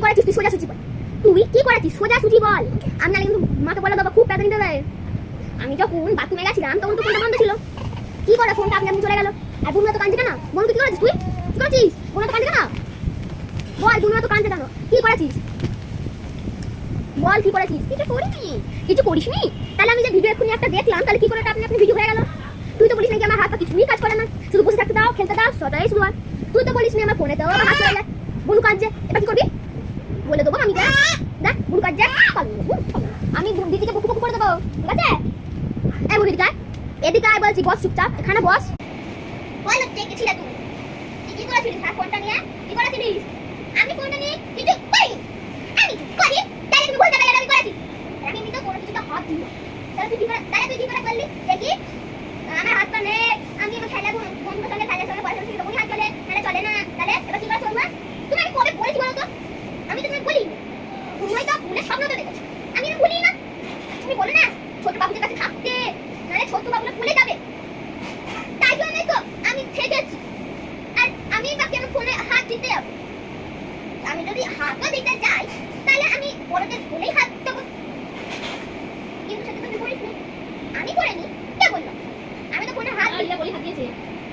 করেছিস তুই সোজা সুজি বল, তুই কি করেছিস সোজা সুজি বল। আমি না কিন্তু মাকে বলে দেবো খুব প্যাটার্ন দেবে। আমি যখন বাথরুমে গেছিলাম তখন তো ফোনটা বন্ধ ছিল, কি করে ফোনটা আপনি চলে গেল। আর বোন তো কাঁদছে কেন, বোনকে কি করেছিস তুই, কি করেছিস, বোন তো কাঁদছে কেন বল, বোন তো কাঁদছে কেন, কি করেছিস বল, কি করেছিস। কিছু করিনি, কিছু করিসনি, তাহলে আমি যে ভিডিও এক্ষুনি একটা দেখলাম তাহলে কি করে আপনি ভিডিও হয়ে গেল। তুই তো বলিস নাকি আমার হাত পা কিছুই কাজ করে না, শুধু বসে থাকতে দাও, খেলতে দাও, সদাই শুধু। তুই তো বলিস নি আমার ফোনে দাও, আমার হাত চলে যায়, বোন কাঁদছে, এবার কি করবি বলে দেবো আমি, দেখ বোন কাঁদছে, আমি দিদিকে বকু বকু করে দেবো, ঠিক আছে। এই বলি দিদি এদিকে আয় বলছি, বস চুপচাপ এখানে বস। বল দেখেছিস তুই কি করেছিলিস, হ্যাঁ ফোনটা নিয়ে কি করেছিলিস। আমি ফোনটা নিয়ে কিছু করি, আমি করি তাই তুমি বলতে পারলে আমি করেছি, আমি তো কোনো কিছুটা হাত দিই না। তাহলে তুই কি করে করলি দেখি, আমার হাত পা নেই, আমি আমার খেলা বন্ধুর সঙ্গে খেলার সঙ্গে পড়াশোনা শিখে তখনই হাত চলে, তাহলে চলে না, তাহলে এবার কি করে চলবে। তুমি আমি কবে বলেছি বলো তো, আমি তো তোমাকে বলি তুমি হয়তো ভুলে স্বপ্নটা দেখেছো, আমি না ভুলি না। তুমি বলে না ছোট বাবুদের কাছে থাকতে, নাহলে ছোট বাবুরা ভুলে যাবে, তাই জন্যই তো আমি থেকেছি। আর আমি বাকি আমার ফোনে হাত দিতে যাবো, আমি যদি হাতও দিতে যাই তাহলে আমি বড়দের বলেই হাত দেবো, কিন্তু সেটা তুমি বলিস না, আমি করিনি, কে বললো, আমি তো ফোনে হাত দিলে বলি হাত দিয়েছি,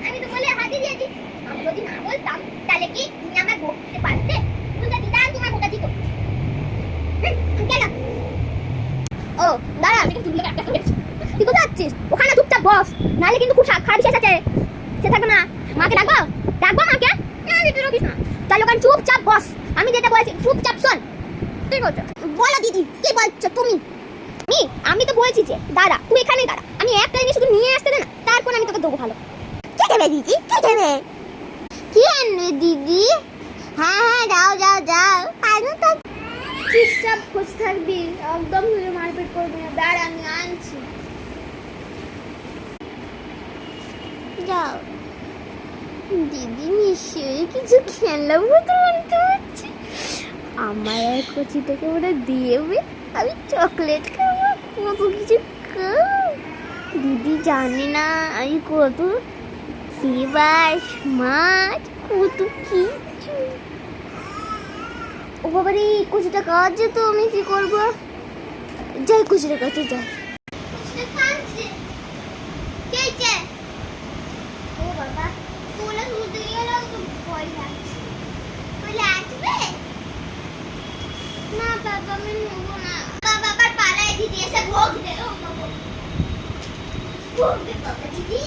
আমি তো বলে হাত দিয়েছি। আমি যদি না বলতাম তাহলে কি তুমি আমার বলতে পারতে, তুমি তো দিদা তোমার বোকা দিত কেন। ও দাঁড়া, আমি কিন্তু একটা করেছি, তুই কোথায় যাচ্ছিস, ওখানে চুপচাপ বস, নাহলে কিন্তু খুব খারাপ শেষ আছে, সে থাকবে না। মাকে ডাকবো, ডাকবো মাকে, না দিতে রকিস না, তাহলে ওখানে চুপচাপ বস, আমি যেটা বলেছি চুপচাপ শোন। তুই বলছো বলো দিদি কি বলছো তুমি, আমি তো বলছি যে দাঁড়া, তুই এখানে দাঁড়া, আমি একটা জিনিস শুধু নিয়ে আসতে দে না, তারপর আমি তোকে দেবো ভালো। কে দেবে দিদি, কে দেবে, কি আনবে দিদি, হ্যাঁ হ্যাঁ যাও যাও যাও, আনো তো। চুপচাপ বসে থাকবি, একদম তুই মারপিট করবি না, দাঁড়া আমি আনছি, যাও। দিদি নিশ্চয়ই কিছু খেলাম তো আনতে হচ্ছে, আমার আর কচিটাকে ওরা দিয়েবে, আমি চকলেট খাবো, কত কিছু খাবো, দিদি জানি না আমি কত শিবাস মাছ কত কিছু। ও বাবারে কচিটা কাজ তো আমি কি করবো, যাই কচিটার কাছে যাই। ও বাবা তোলা ধুতে গেলে তো ভয় লাগছে, না বাবা আমি নেবো না, বাবা আবার পালায় দিদি এসে ভোগ দে, ও বাবা ভোগ দে বাবা দিদি।